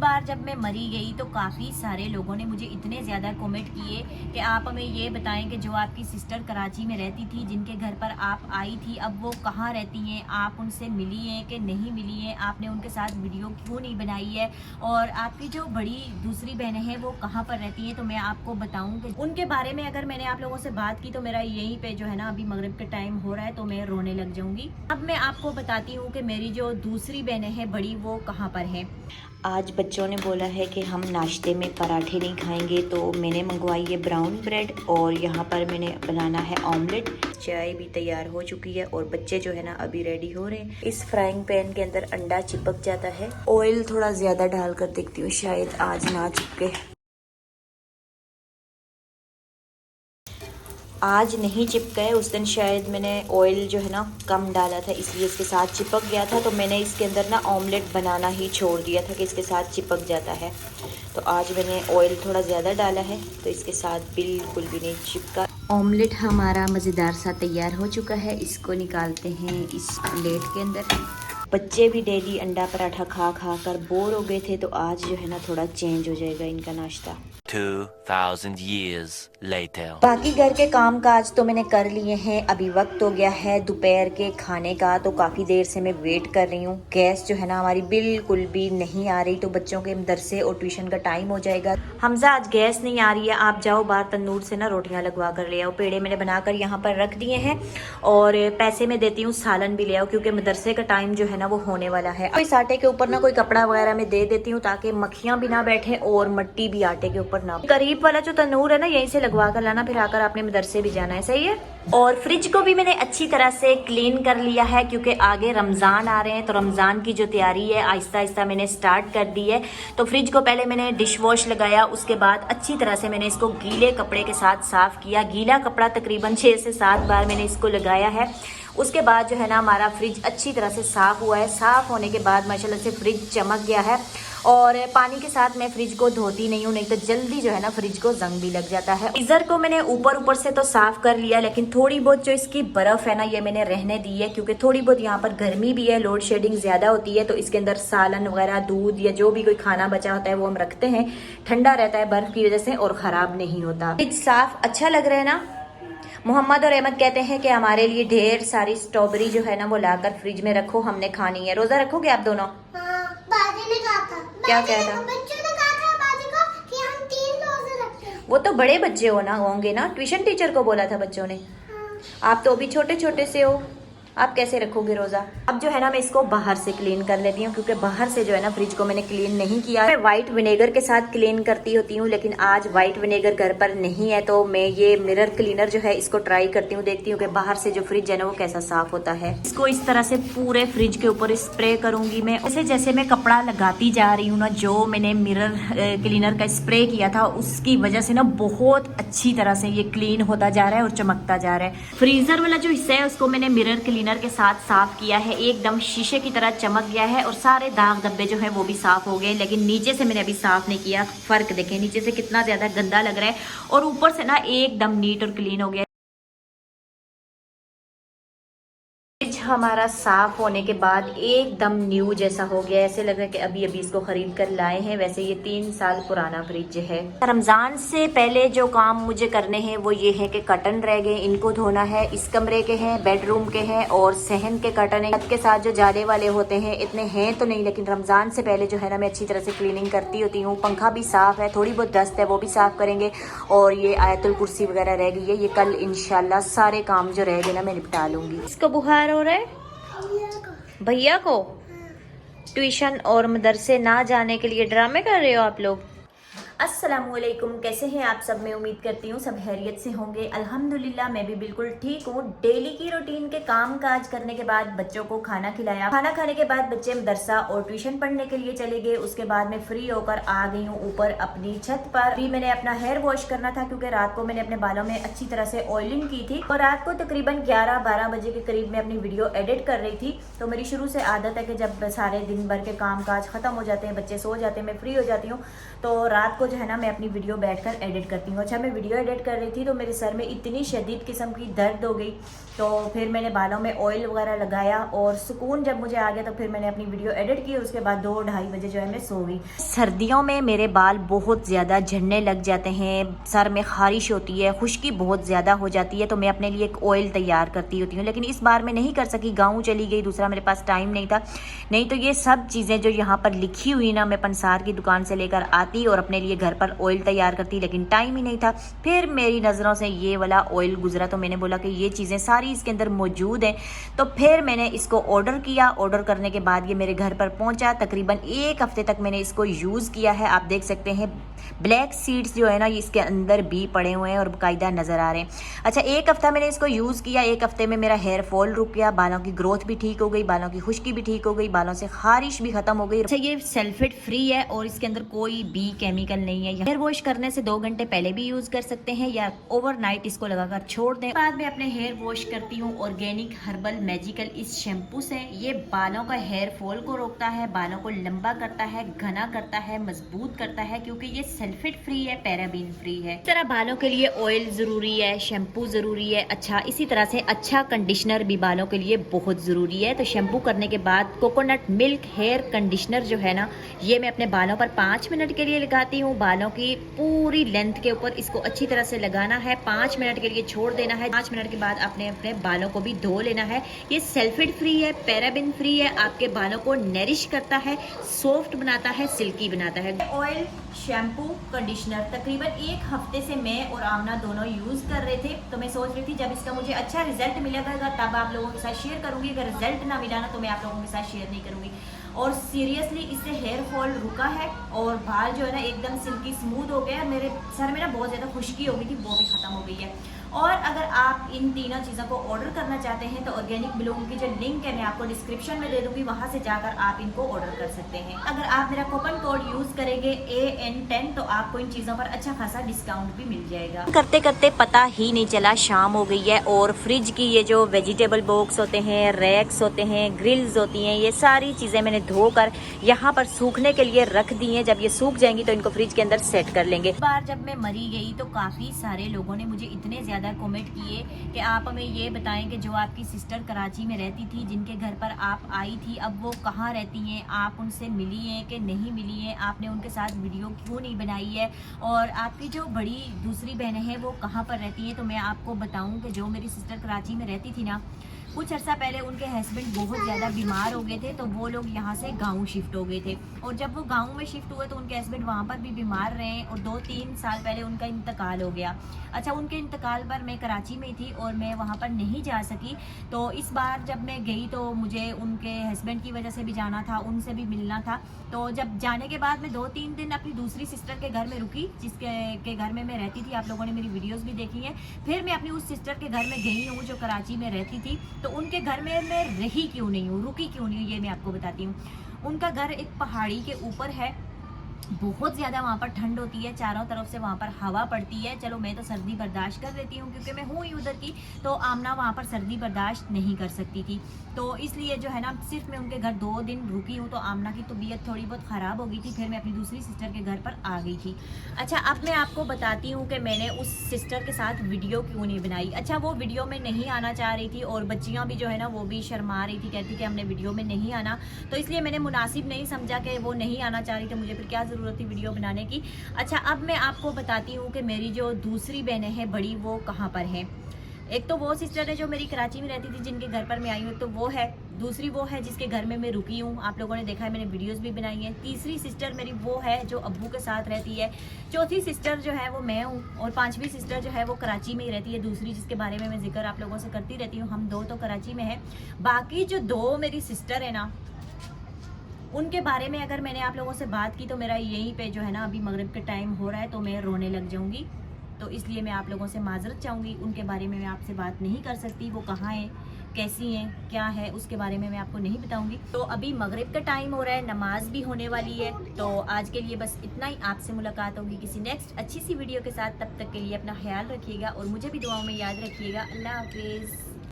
बार जब मैं मरी गई तो काफ़ी सारे लोगों ने मुझे इतने ज़्यादा कमेंट किए कि आप हमें ये बताएं कि जो आपकी सिस्टर कराची में रहती थी, जिनके घर पर आप आई थी, अब वो कहाँ रहती हैं, आप उनसे मिली हैं कि नहीं मिली हैं, आपने उनके साथ वीडियो क्यों नहीं बनाई है, और आपकी जो बड़ी दूसरी बहनें हैं वो कहाँ पर रहती हैं। तो मैं आपको बताऊँ कि उनके बारे में अगर मैंने आप लोगों से बात की तो मेरा यहीं पर जो है ना, अभी मगरिब के टाइम हो रहा है तो मैं रोने लग जाऊँगी। अब मैं आपको बताती हूँ कि मेरी जो दूसरी बहनें हैं बड़ी, वो कहाँ पर हैं। आज बच्चों ने बोला है कि हम नाश्ते में पराठे नहीं खाएंगे, तो मैंने मंगवाई है ब्राउन ब्रेड और यहाँ पर मैंने बनाना है ऑमलेट। चाय भी तैयार हो चुकी है और बच्चे जो है ना अभी रेडी हो रहे हैं। इस फ्राइंग पैन के अंदर अंडा चिपक जाता है। ऑयल थोड़ा ज़्यादा डाल कर देखती हूँ, शायद आज ना चिपके। आज नहीं चिपका है, उस दिन शायद मैंने ऑयल जो है ना कम डाला था, इसलिए इसके साथ चिपक गया था। तो मैंने इसके अंदर ना ऑमलेट बनाना ही छोड़ दिया था कि इसके साथ चिपक जाता है। तो आज मैंने ऑयल थोड़ा ज़्यादा डाला है तो इसके साथ बिल्कुल भी नहीं चिपका। ऑमलेट हमारा मज़ेदार सा तैयार हो चुका है। इसको निकालते हैं इस प्लेट के अंदर। बच्चे भी डेली अंडा पराठा खा खा कर बोर हो गए थे, तो आज जो है ना थोड़ा चेंज हो जाएगा इनका नाश्ता। 2000 years later. बाकी घर के काम काज तो मैंने कर लिए हैं। अभी वक्त हो गया है दोपहर के खाने का, तो काफ़ी देर से मैं वेट कर रही हूँ। गैस जो है ना हमारी बिल्कुल भी नहीं आ रही, तो बच्चों के मदरसे और ट्यूशन का टाइम हो जाएगा। हमजा आज गैस नहीं आ रही है, आप जाओ बाहर तंदूर से ना रोटियां लगवा कर ले आओ। पेड़े मैंने बनाकर यहाँ पर रख दिए हैं और पैसे में देती हूँ, सालन भी ले आओ क्योंकि मदरसे का टाइम जो है ना वो होने वाला है। इस आटे के ऊपर ना कोई कपड़ा वगैरह मैं दे देती हूँ ताकि मक्खियाँ भी ना बैठे और मट्टी भी आटे के ऊपर ना। करीब वाला जो तंदूर है ना यहीं से लगवा कर लाना, फिर आकर आपने मदरसे भी जाना है, सही है। और फ्रिज को भी मैंने अच्छी तरह से क्लीन कर लिया है क्योंकि आगे रमज़ान आ रहे हैं, तो रमज़ान की जो तैयारी है आहिस्ता आहिस्ता मैंने स्टार्ट कर दी है। तो फ्रिज को पहले मैंने डिश वॉश लगाया, उसके बाद अच्छी तरह से मैंने इसको गीले कपड़े के साथ साफ़ किया। गीला कपड़ा तकरीबन 6 से 7 बार मैंने इसको लगाया है। उसके बाद जो है ना हमारा फ्रिज अच्छी तरह से साफ़ हुआ है। साफ़ होने के बाद माशाल्लाह से फ्रिज चमक गया है। और पानी के साथ मैं फ्रिज को धोती नहीं हूँ, नहीं तो जल्दी जो है ना फ्रिज को जंग भी लग जाता है। फ्रीजर को मैंने ऊपर से तो साफ कर लिया, लेकिन थोड़ी बहुत जो इसकी बर्फ है ना ये मैंने रहने दी है क्योंकि थोड़ी बहुत यहाँ पर गर्मी भी है, लोड शेडिंग ज्यादा होती है। तो इसके अंदर सालन वगैरह, दूध या जो भी कोई खाना बचा होता है वो हम रखते हैं, ठंडा रहता है बर्फ की वजह से और खराब नहीं होता। फ्रिज साफ अच्छा लग रहा है ना। मोहम्मद और अहमद कहते हैं कि हमारे लिए ढेर सारी स्ट्रॉबेरी जो है ना वो लाकर फ्रिज में रखो, हमने खानी है। रोजा रखोगे आप दोनों? बाजी ने कहा था। क्या कहा था? बच्चों ने कहा था बाजी को कि हम 3 रोजे रखते हैं। वो तो बड़े बच्चे हो ना, होंगे ना, ट्यूशन टीचर को बोला था बच्चों ने। आप तो अभी छोटे छोटे से हो, आप कैसे रखोगे रोजा? अब जो है ना मैं इसको बाहर से क्लीन कर लेती हूँ क्योंकि बाहर से जो है ना फ्रिज को मैंने क्लीन नहीं किया। मैं वाइट विनेगर के साथ क्लीन करती होती हूँ, लेकिन आज वाइट विनेगर घर पर नहीं है, तो मैं ये मिरर क्लीनर जो है इसको ट्राई करती हूँ, देखती हूँ कि बाहर से जो फ्रिज है ना वो कैसा साफ होता है। इसको इस तरह से पूरे फ्रिज के ऊपर स्प्रे करूंगी मैं। जैसे जैसे मैं कपड़ा लगाती जा रही हूँ ना, जो मैंने मिरर क्लीनर का स्प्रे किया था उसकी वजह से ना बहुत अच्छी तरह से ये क्लीन होता जा रहा है और चमकता जा रहा है। फ्रीजर वाला जो हिस्सा है उसको मैंने मिरर क्लीनर के साथ साफ किया है, एकदम शीशे की तरह चमक गया है और सारे दाग धब्बे जो है वो भी साफ हो गए। लेकिन नीचे से मैंने अभी साफ नहीं किया, फर्क देखें नीचे से कितना ज्यादा गंदा लग रहा है और ऊपर से ना एकदम नीट और क्लीन हो गया। हमारा साफ होने के बाद एकदम न्यू जैसा हो गया, ऐसे लग रहा है कि अभी अभी इसको खरीद कर लाए हैं। वैसे ये 3 साल पुराना फ्रिज है। रमजान से पहले जो काम मुझे करने हैं वो ये है कि कर्टन रह गए, इनको धोना है। इस कमरे के हैं, बेडरूम के हैं और सहन के कर्टन है। के साथ जो जाले वाले होते हैं इतने हैं तो नहीं, लेकिन रमजान से पहले जो है ना मैं अच्छी तरह से क्लीनिंग करती होती हूँ। पंखा भी साफ है, थोड़ी बहुत डस्ट है वो भी साफ करेंगे। और ये आयतुल कुर्सी वगैरह रह गई है, ये कल इंशाल्लाह सारे काम जो रह गए ना मैं निपटा लूंगी। इसको बुखार हो रहा है भैया को? ट्यूशन और मदरसे ना जाने के लिए ड्रामे कर रहे हो आप लोग? अस्सलामुअलैकुम, कैसे हैं आप सब? मैं उम्मीद करती हूँ सब खैरियत से होंगे। अल्हम्दुलिल्लाह मैं भी बिल्कुल ठीक हूँ। डेली की रूटीन के काम काज करने के बाद बच्चों को खाना खिलाया, खाना खाने के बाद बच्चे मदरसा और ट्यूशन पढ़ने के लिए चले गए। उसके बाद मैं फ्री होकर आ गई हूँ ऊपर अपनी छत पर। अभी मैंने अपना हेयर वॉश करना था क्योंकि रात को मैंने अपने बालों में अच्छी तरह से ऑयलिंग की थी और रात को तकरीबन 11-12 बजे के करीब मैं अपनी वीडियो एडिट कर रही थी। तो मेरी शुरू से आदत है कि जब सारे दिन भर के काम काज खत्म हो जाते हैं, बच्चे सो जाते हैं, मैं फ्री हो जाती हूँ, तो रात को जो है ना मैं अपनी वीडियो बैठकर एडिट करती हूँ। अच्छा, मैं वीडियो एडिट कर रही थी तो मेरे सर में इतनी शदीद किस्म की दर्द हो गई, तो फिर मैंने बालों में ऑयल वगैरह लगाया और सुकून जब मुझे आ गया तो फिर मैंने अपनी वीडियो एडिट की और उसके बाद 2-2:30 बजे जो है मैं सो गई। सर्दियों में मेरे बाल बहुत ज़्यादा झड़ने लग जाते हैं, सर में खारिश होती है, खुश्की बहुत ज़्यादा हो जाती है, तो मैं अपने लिए एक ऑयल तैयार करती होती हूँ। लेकिन इस बार मैं नहीं कर सकी, गाँव चली गई, दूसरा मेरे पास टाइम नहीं था। नहीं तो ये सब चीज़ें जो यहाँ पर लिखी हुई ना, मैं पंसार की दुकान से लेकर आती और अपने लिए घर पर ऑयल तैयार करती, लेकिन टाइम ही नहीं था। फिर मेरी नज़रों से ये वाला ऑयल गुजरा तो मैंने बोला कि ये चीज़ें सारी इसके अंदर मौजूद हैं, तो फिर मैंने इसको ऑर्डर किया। ऑर्डर करने के बाद ये मेरे घर पर पहुंचा। तकरीबन 1 हफ्ते तक मैंने इसको यूज़ किया है। आप देख सकते हैं ब्लैक सीड्स जो है ना, इसके अंदर भी पड़े हुए हैं और बाकायदा नज़र आ रहे हैं। अच्छा, 1 हफ्ता मैंने इसको यूज़ किया। 1 हफ्ते में मेरा हेयर फॉल रुक गया, बालों की ग्रोथ भी ठीक हो गई, बालों की खुश्की भी ठीक हो गई, बालों से खारिश भी खत्म हो गई। अच्छा, ये सल्फेट फ्री है और इसके अंदर कोई भी केमिकल नहीं है। हेयर वॉश करने से 2 घंटे पहले भी यूज़ कर सकते हैं या ओवरनाइट इसको लगाकर छोड़ दें। बाद में अपने हेयर वॉश करती हूँ ऑर्गेनिक हर्बल मैजिकल इस शैम्पू से। ये बालों का हेयर फॉल को रोकता है, बालों को लंबा करता है, घना करता है, मजबूत करता है, क्योंकि ये सल्फेट फ्री है, पैराबीन फ्री है। इस तरह बालों के लिए ऑयल ज़रूरी है, शैम्पू ज़रूरी है। अच्छा, इसी तरह से अच्छा कंडीशनर भी बालों के लिए बहुत ज़रूरी है। तो शैम्पू करने के बाद कोकोनट मिल्क हेयर कंडीशनर जो है ना, ये मैं अपने बालों पर 5 मिनट के लिए लगाती हूँ। बालों की पूरी लेंथ के ऊपर इसको अच्छी तरह से लगाना है, 5 मिनट के लिए छोड़ देना है। 5 मिनट के बाद अपने अपने बालों को भी धो लेना है। ये सल्फेट फ्री है, पैराबिन फ्री है, आपके बालों को नरिश करता है, सॉफ्ट बनाता है, सिल्की बनाता है। ऑयल, शैम्पू, कंडीशनर तकरीबन 1 हफ्ते से मैं और आमना दोनों यूज़ कर रहे थे। तो मैं सोच रही थी जब इसका मुझे अच्छा रिजल्ट मिलेगा तब आप लोगों के साथ शेयर करूंगी, अगर रिजल्ट ना मिला ना तो मैं आप लोगों के साथ शेयर नहीं करूंगी। और सीरियसली इससे हेयर फॉल रुका है और बाल जो है ना एकदम सिल्की स्मूथ हो गया। मेरे सर में ना बहुत ज़्यादा खुश्की हो गई थी, वो भी ख़त्म हो गई है। और अगर आप इन तीनों चीज़ों को ऑर्डर करना चाहते हैं तो ऑर्गेनिक ब्लूम की जो लिंक है मैं आपको डिस्क्रिप्शन में दे दूंगी, वहां से जाकर आप इनको ऑर्डर कर सकते हैं। अगर आप मेरा कूपन कोड यूज़ करेंगे AN10 तो आपको इन चीज़ों पर अच्छा खासा डिस्काउंट भी मिल जाएगा। करते करते पता ही नहीं चला शाम हो गई है और फ्रिज की ये जो वेजिटेबल बॉक्स होते हैं, रैक्स होते हैं, ग्रिल्स होती हैं, ये सारी चीज़ें मैंने धोकर यहाँ पर सूखने के लिए रख दी हैं। जब ये सूख जाएंगी तो इनको फ्रिज के अंदर सेट कर लेंगे। इस बार जब मैं मरी गई तो काफ़ी सारे लोगों ने मुझे इतने ज़्यादा कमेंट किए कि आप हमें ये बताएं कि जो आपकी सिस्टर कराची में रहती थी, जिनके घर पर आप आई थी, अब वो कहाँ रहती हैं, आप उनसे मिली हैं कि नहीं मिली हैं, आपने उनके साथ वीडियो क्यों नहीं बनाई है, और आपकी जो बड़ी दूसरी बहनें हैं वो कहाँ पर रहती हैं। तो मैं आपको बताऊँ कि जो मेरी सिस्टर कराची में रहती थी ना, कुछ अर्सा पहले उनके हस्बैंड बहुत ज़्यादा बीमार हो गए थे, तो वो लोग यहाँ से गांव शिफ्ट हो गए थे। और जब वो गांव में शिफ्ट हुए तो उनके हस्बैंड वहाँ पर भी बीमार रहे और 2-3 साल पहले उनका इंतकाल हो गया। अच्छा, उनके इंतकाल पर मैं कराची में थी और मैं वहाँ पर नहीं जा सकी। तो इस बार जब मैं गई तो मुझे उनके हस्बैंड की वजह से भी जाना था, उनसे भी मिलना था। तो जब जाने के बाद मैं 2-3 दिन अपनी दूसरी सिस्टर के घर में रुकी, जिसके घर में मैं रहती थी। आप लोगों ने मेरी वीडियोज़ भी देखी हैं। फिर मैं अपनी उस सिस्टर के घर में गई हूँ जो कराची में रहती थी। तो उनके घर में मैं रही क्यों नहीं हूँ, रुकी क्यों नहीं हूँ, ये मैं आपको बताती हूँ। उनका घर एक पहाड़ी के ऊपर है, बहुत ज़्यादा वहाँ पर ठंड होती है, चारों तरफ से वहाँ पर हवा पड़ती है। चलो मैं तो सर्दी बर्दाश्त कर लेती हूँ क्योंकि मैं हूँ ही उधर की, तो आमना वहाँ पर सर्दी बर्दाश्त नहीं कर सकती थी। तो इसलिए जो है ना सिर्फ मैं उनके घर 2 दिन रुकी हूँ। तो आमना की तबीयत थोड़ी बहुत ख़राब हो गई थी, फिर मैं अपनी दूसरी सिस्टर के घर पर आ गई थी। अच्छा, अब मैं आपको बताती हूँ कि मैंने उस सिस्टर के साथ वीडियो क्यों नहीं बनाई। अच्छा, वो वीडियो में नहीं आना चाह रही थी और बच्चियाँ भी जो है ना वो भी शर्मा रही थी, कहती कि हमने वीडियो में नहीं आना। तो इसलिए मैंने मुनासिब नहीं समझा कि वो नहीं आना चाह रही थी, मुझे फिर क्या ज़रूरत थी वीडियो बनाने की। अच्छा, अब मैं आपको बताती हूँ कि मेरी जो दूसरी बहनें हैं बड़ी, वो कहाँ पर हैं। एक तो वो सिस्टर है जो मेरी कराची में रहती थी, जिनके घर पर मैं आई हूँ, तो वो है। दूसरी वो है जिसके घर में मैं रुकी हूँ, आप लोगों ने देखा है, मैंने वीडियोस भी बनाई हैं। तीसरी सिस्टर मेरी वो है जो अब्बू के साथ रहती है। चौथी सिस्टर जो है वो मैं हूँ और 5वीं सिस्टर जो है वो कराची में ही रहती है, दूसरी जिसके बारे में मैं जिक्र आप लोगों से करती रहती हूँ। हम 2 तो कराची में हैं। बाकी जो 2 मेरी सिस्टर है ना, उनके बारे में अगर मैंने आप लोगों से बात की तो मेरा यहीं पे जो है ना अभी मगरिब का टाइम हो रहा है तो मैं रोने लग जाऊंगी। तो इसलिए मैं आप लोगों से माजरत चाहूँगी, उनके बारे में मैं आपसे बात नहीं कर सकती। वो कहाँ हैं, कैसी हैं, क्या है, उसके बारे में मैं आपको नहीं बताऊंगी। तो अभी मगरिब का टाइम हो रहा है, नमाज भी होने वाली है। तो आज के लिए बस इतना ही। आपसे मुलाकात होगी किसी नेक्स्ट अच्छी सी वीडियो के साथ। तब तक के लिए अपना ख्याल रखिएगा और मुझे भी दुआओं में याद रखिएगा। अल्लाह हाफिज़।